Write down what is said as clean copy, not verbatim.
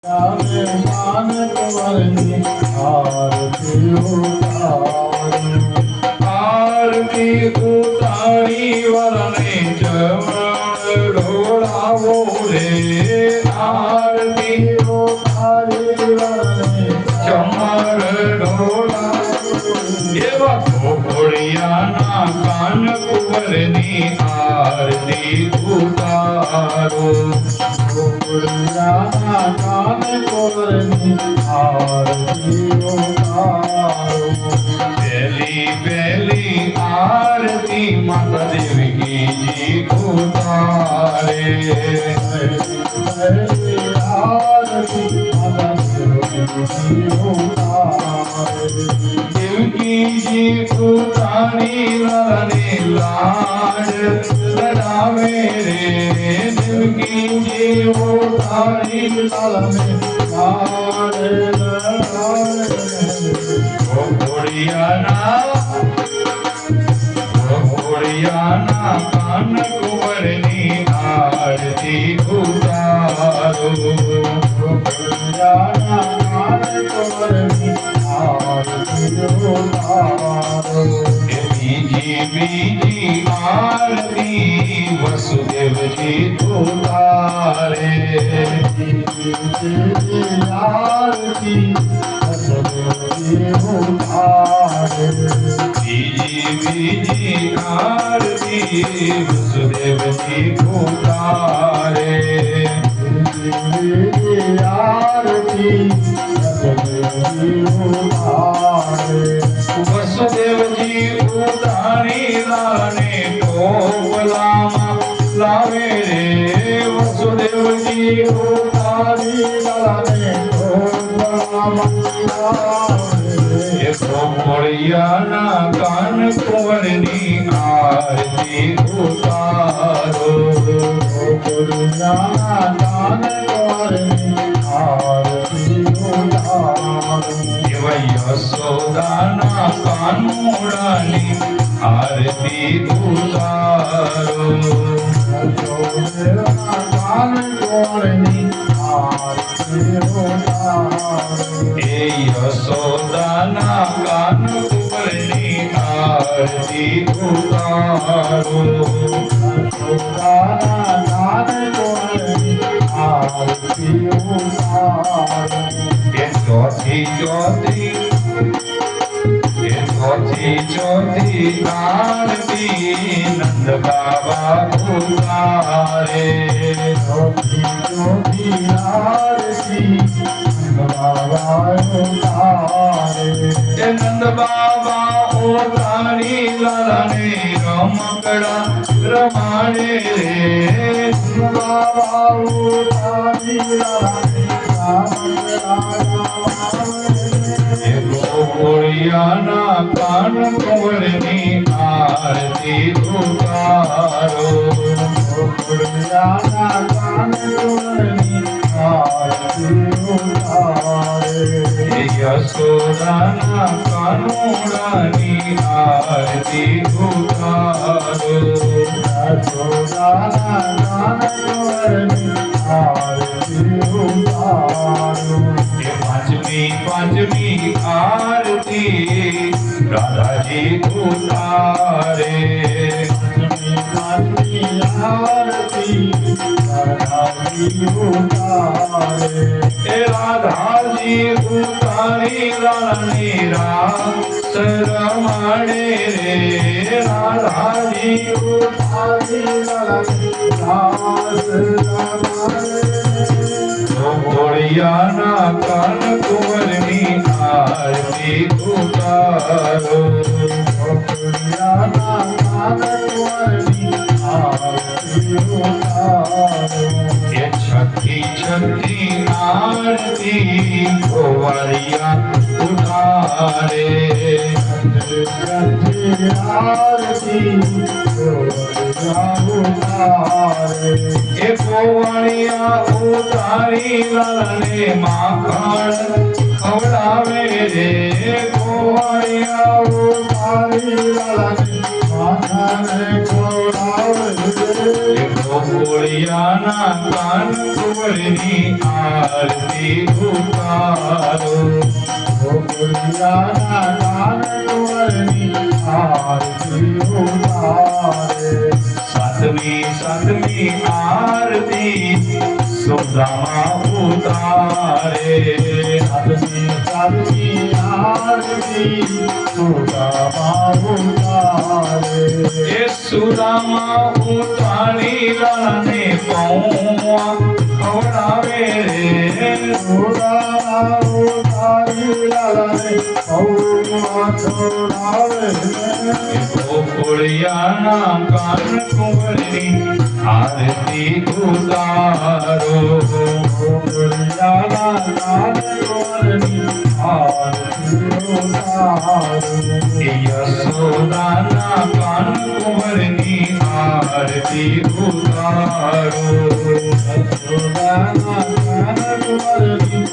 मान कुंवरनी आरती उतारी। आरती उतारी वरने चरण ढोलावो रे। आरती उतारी वरने चरण ढोलावो। एवा घोड़ियाना कान कुंवरनी आरती उतारो। घोड़ियाना कान कुंवरनी आरती उतारो। पहली पहली आरती माता देवी की उतारे। पहली आरती माता देवी की उतारे। देवकी जी उतारी लाने लाड लड़ावे रे। देवकी जी उतारी लाने लाड लड़ावे रे। घोड़ियाना कान कुंवरनी आरती उतारो। घोड़ियाना कान कुंवरनी आरती उतारो। बीजी बीजी आरती वसुदेव जी उतारे। बीजी आरती वसुदेव जी उतारे। बीजी बीजी आरती वसुदेव जी उतारे। बीजी आरती वसुदेव जी उतारे। वसुदेव जी उतारी लाने टोपलामा लावे रे। वसुदेव जी उतारी लाने टोपलामा लावे रे। घोड़ियाना कान कुंवरनी आरती उतारो। घोड़ियाना कान कुंवरनी आरती उतारो। यशोदाना कानूरानी आरती उतारो। यशोदाना कान कुंवरनी आरती उतारो। यशोदाना कान कुंवरनी आरती उतारो। यशोदाना कान कुंवरनी आरती उतारो। चौथी चौथी चौथी आरती नंद बाबा उतारे। चौथी चौथी आरती नंद बाबा उतारे। नंद बाबा उतारी लाने रमकड़ा रमाने रे। नंद बाबा उतारी लाने घोड़ियाना कान कुंवरनी आरती उतारो। घोड़ियाना कान कुंवरनी आरती उतारे। यशोदाना कानूरानी आरती उतारो। यशोदाना कान कुंवरनी आरती उतारो। पांचवी आरती राधा जी उतारे। पांचवी आरती राधा जी उतारे। राधा जी उतारी रानी रास रमाणे रे। राधा जी उतारी रानी रास रमाणे। घोड़ियाना कान कुंवरनी आरती उतारो। घोड़ियाना कान कुंवरनी आरती उतारो। ये छठी छठी आरती कुंवरिया उतारे। छठी आरती कुंवरिया उतारे। ये कुंवरिया उतारी लाने माखण खवड़ावे रे। कुंवरिया उतारी लाने માથાને ખોરાવે ગોકુળિયાના કાન કુંવરની આરતી ઉતારો ગોકુળિયાના કાન કુંવરની આરતી ઉતારે સાતમી આરતી સુદામા ઉતારે સાતમી આરતી સુદામા ઉતારે એ સુદામા ઉતારી લાલને પૌવા ખવડાવે રે સુદામા ઉતારી લાલને પૌવા ખવડાવે રે ગોકુળિયાના કાન કુંવરની આરતી ઉતારો ગોકુળિયાના કાન કુંવરની આરતી ઉતારો યશોદાના કાન કુંવરની આરતી ઉતારો યશોદાના કાન કુંવરની